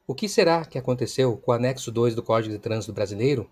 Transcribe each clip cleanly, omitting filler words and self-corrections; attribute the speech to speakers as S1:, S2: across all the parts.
S1: O que será que aconteceu com o anexo 2 do Código de Trânsito Brasileiro?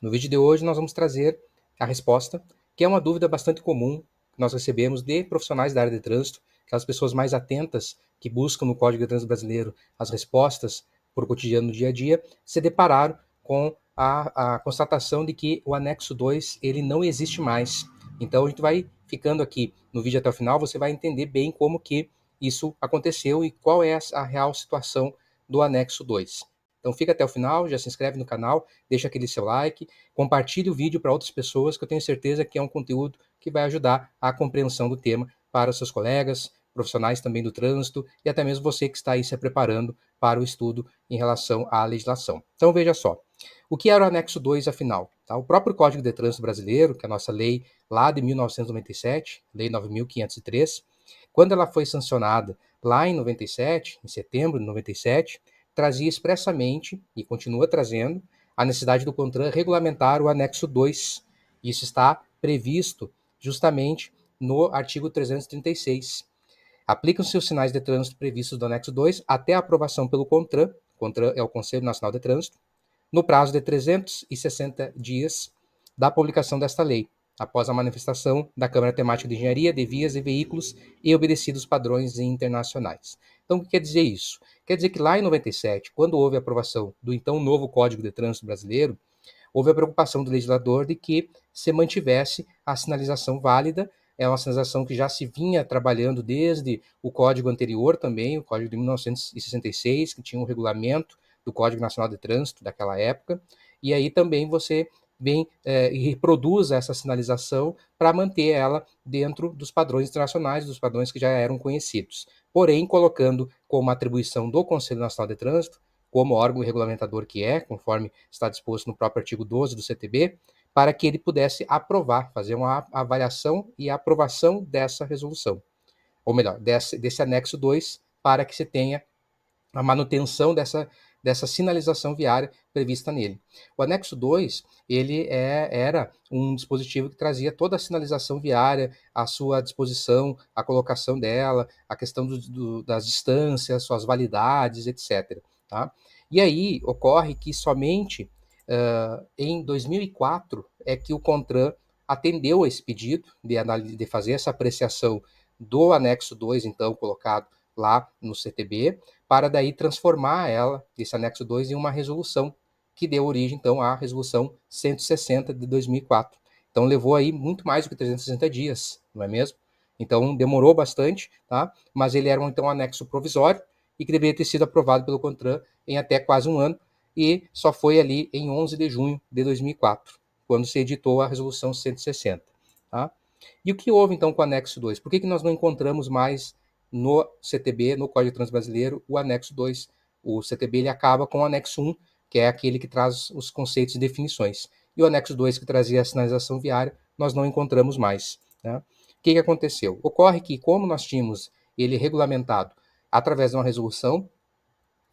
S1: No vídeo de hoje nós vamos trazer a resposta, que é uma dúvida bastante comum que nós recebemos de profissionais da área de trânsito, aquelas pessoas mais atentas que buscam no Código de Trânsito Brasileiro as respostas para o cotidiano do dia a dia, se depararam com a constatação de que o anexo 2 ele não existe mais. Então a gente vai ficando aqui no vídeo até o final, você vai entender bem como que isso aconteceu e qual é a real situação do anexo 2. Então fica até o final, já se inscreve no canal, deixa aquele seu like, compartilhe o vídeo para outras pessoas, que eu tenho certeza que é um conteúdo que vai ajudar a compreensão do tema para os seus colegas, profissionais também do trânsito e até mesmo você que está aí se preparando para o estudo em relação à legislação. Então veja só, o que era o anexo 2 afinal? Tá? O próprio Código de Trânsito Brasileiro, que é a nossa lei lá de 1997, Lei 9.503, quando ela foi sancionada lá em 97, em setembro de 97, trazia expressamente, e continua trazendo, a necessidade do CONTRAN regulamentar o anexo 2. Isso está previsto justamente no artigo 336. Aplicam-se os sinais de trânsito previstos do anexo 2 até a aprovação pelo CONTRAN, CONTRAN é o Conselho Nacional de Trânsito, no prazo de 360 dias da publicação desta lei, após a manifestação da Câmara Temática de Engenharia de Vias e Veículos e obedecidos padrões internacionais. Então, o que quer dizer isso? Quer dizer que lá em 97, quando houve a aprovação do então novo Código de Trânsito Brasileiro, houve a preocupação do legislador de que se mantivesse a sinalização válida. É uma sinalização que já se vinha trabalhando desde o código anterior também, o código de 1966, que tinha um regulamento do Código Nacional de Trânsito daquela época, e aí também você vem e reproduz essa sinalização para manter ela dentro dos padrões internacionais, dos padrões que já eram conhecidos. Porém, colocando como atribuição do Conselho Nacional de Trânsito, como órgão regulamentador que é, conforme está disposto no próprio artigo 12 do CTB, para que ele pudesse aprovar, fazer uma avaliação e aprovação dessa resolução, ou melhor, desse anexo 2, para que se tenha a manutenção dessa sinalização viária prevista nele. O anexo 2, ele era um dispositivo que trazia toda a sinalização viária à sua disposição, a colocação dela, a questão das distâncias, suas validades, etc. Tá? E aí ocorre que somente em 2004 é que o CONTRAN atendeu a esse pedido de fazer essa apreciação do anexo 2, então, colocado lá no CTB, para daí transformar ela, esse anexo 2, em uma resolução que deu origem, então, à resolução 160 de 2004. Então, levou aí muito mais do que 360 dias, não é mesmo? Então, demorou bastante, tá? Mas ele era, então, um anexo provisório e que deveria ter sido aprovado pelo CONTRAN em até quase um ano, e só foi ali em 11 de junho de 2004, quando se editou a resolução 160. Tá? E o que houve, então, com o anexo 2? Por que nós não encontramos mais no CTB, no Código de Trânsito Brasileiro, o anexo 2? O CTB ele acaba com o anexo 1, que é aquele que traz os conceitos e definições. E o anexo 2, que trazia a sinalização viária, nós não encontramos mais. Né? O que aconteceu? Ocorre que, como nós tínhamos ele regulamentado através de uma resolução,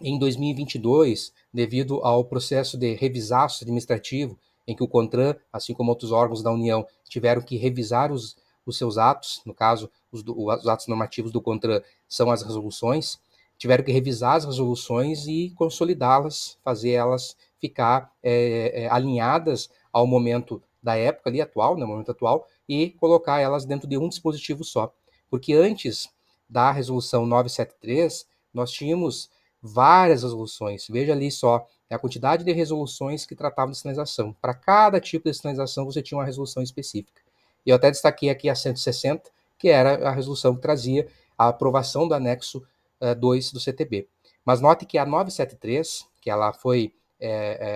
S1: em 2022, devido ao processo de revisaço administrativo, em que o CONTRAN, assim como outros órgãos da União, tiveram que revisar os seus atos, no caso, os atos normativos do CONTRAN são as resoluções, tiveram que revisar as resoluções e consolidá-las, fazer elas ficar alinhadas ao momento da época ali atual, no momento atual, e colocar elas dentro de um dispositivo só. Porque antes da resolução 973, nós tínhamos várias resoluções. Veja ali só a quantidade de resoluções que tratavam de sinalização. Para cada tipo de sinalização, você tinha uma resolução específica. E eu até destaquei aqui a 160, que era a resolução que trazia a aprovação do anexo 2 do CTB. Mas note que a 973, que ela foi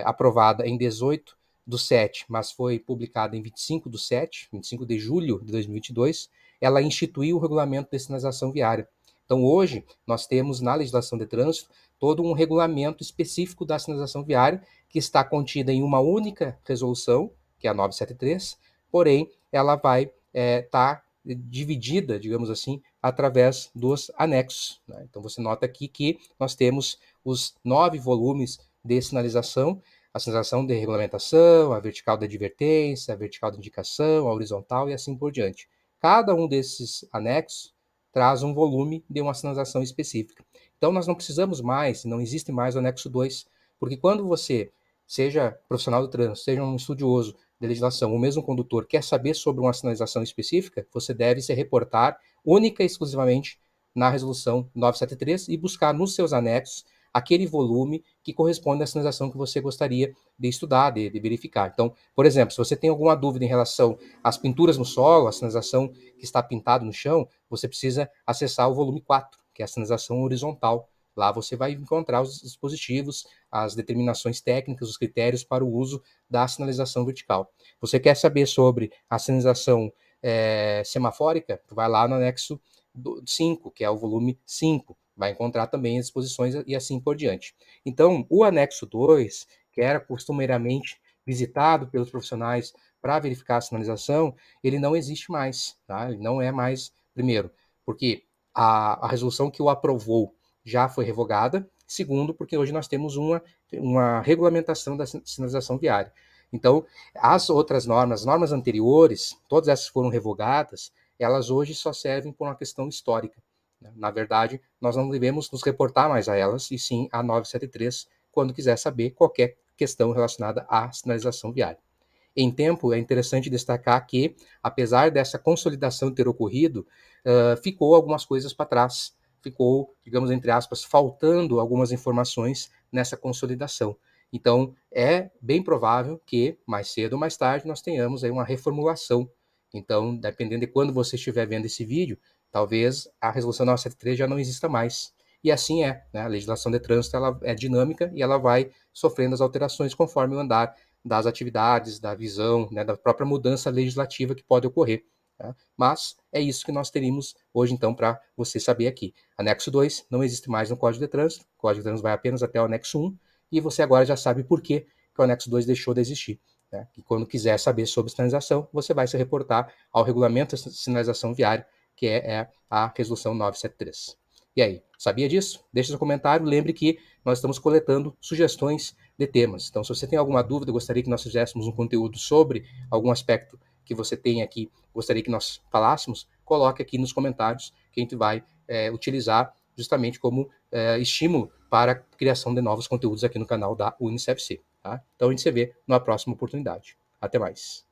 S1: aprovada em 18 do 7, mas foi publicada em 25 do 7, 25 de julho de 2022, ela instituiu o regulamento de sinalização viária. Então, hoje, nós temos na legislação de trânsito todo um regulamento específico da sinalização viária, que está contida em uma única resolução, que é a 973, porém, ela vai estar dividida, digamos assim, através dos anexos. Né? Então, você nota aqui que nós temos os 9 volumes de sinalização, a sinalização de regulamentação, a vertical de advertência, a vertical de indicação, a horizontal e assim por diante. Cada um desses anexos traz um volume de uma sinalização específica. Então, nós não precisamos mais, não existe mais o anexo 2, porque quando você, seja profissional do trânsito, seja um estudioso de legislação, ou mesmo condutor, quer saber sobre uma sinalização específica, você deve se reportar única e exclusivamente na resolução 973 e buscar nos seus anexos aquele volume que corresponde à sinalização que você gostaria de estudar, de verificar. Então, por exemplo, se você tem alguma dúvida em relação às pinturas no solo, a sinalização que está pintado no chão, você precisa acessar o volume 4, que é a sinalização horizontal. Lá você vai encontrar os dispositivos, as determinações técnicas, os critérios para o uso da sinalização vertical. Você quer saber sobre a sinalização semafórica? Tu vai lá no anexo 5, que é o volume 5. Vai encontrar também as disposições e assim por diante. Então, o anexo 2, que era costumeiramente visitado pelos profissionais para verificar a sinalização, ele não existe mais, tá? Ele não é mais, primeiro, porque a resolução que o aprovou já foi revogada, segundo, porque hoje nós temos uma regulamentação da sinalização viária. Então, as outras normas, as normas anteriores, todas essas foram revogadas, elas hoje só servem por uma questão histórica. Na verdade, nós não devemos nos reportar mais a elas, e sim a 973, quando quiser saber qualquer questão relacionada à sinalização viária. Em tempo, é interessante destacar que, apesar dessa consolidação ter ocorrido, ficou algumas coisas para trás. Ficou, digamos, entre aspas, faltando algumas informações nessa consolidação. Então, é bem provável que, mais cedo ou mais tarde, nós tenhamos aí uma reformulação. Então, dependendo de quando você estiver vendo esse vídeo, talvez a Resolução 973 já não exista mais. E assim é, né? A legislação de trânsito ela é dinâmica e ela vai sofrendo as alterações conforme o andar das atividades, da visão, né, da própria mudança legislativa que pode ocorrer. Tá? Mas é isso que nós teríamos hoje, então, para você saber aqui. Anexo 2 não existe mais no Código de Trânsito, o Código de Trânsito vai apenas até o anexo 1, e você agora já sabe por que o anexo 2 deixou de existir. Né? E quando quiser saber sobre sinalização, você vai se reportar ao Regulamento de Sinalização Viária, que é a Resolução 973. E aí, sabia disso? Deixe seu comentário. Lembre que nós estamos coletando sugestões de temas. Então, se você tem alguma dúvida, gostaria que nós fizéssemos um conteúdo sobre algum aspecto que você tem aqui, gostaria que nós falássemos, coloque aqui nos comentários que a gente vai utilizar justamente como estímulo para a criação de novos conteúdos aqui no canal da UniCFC. Tá? Então, a gente se vê numa próxima oportunidade. Até mais.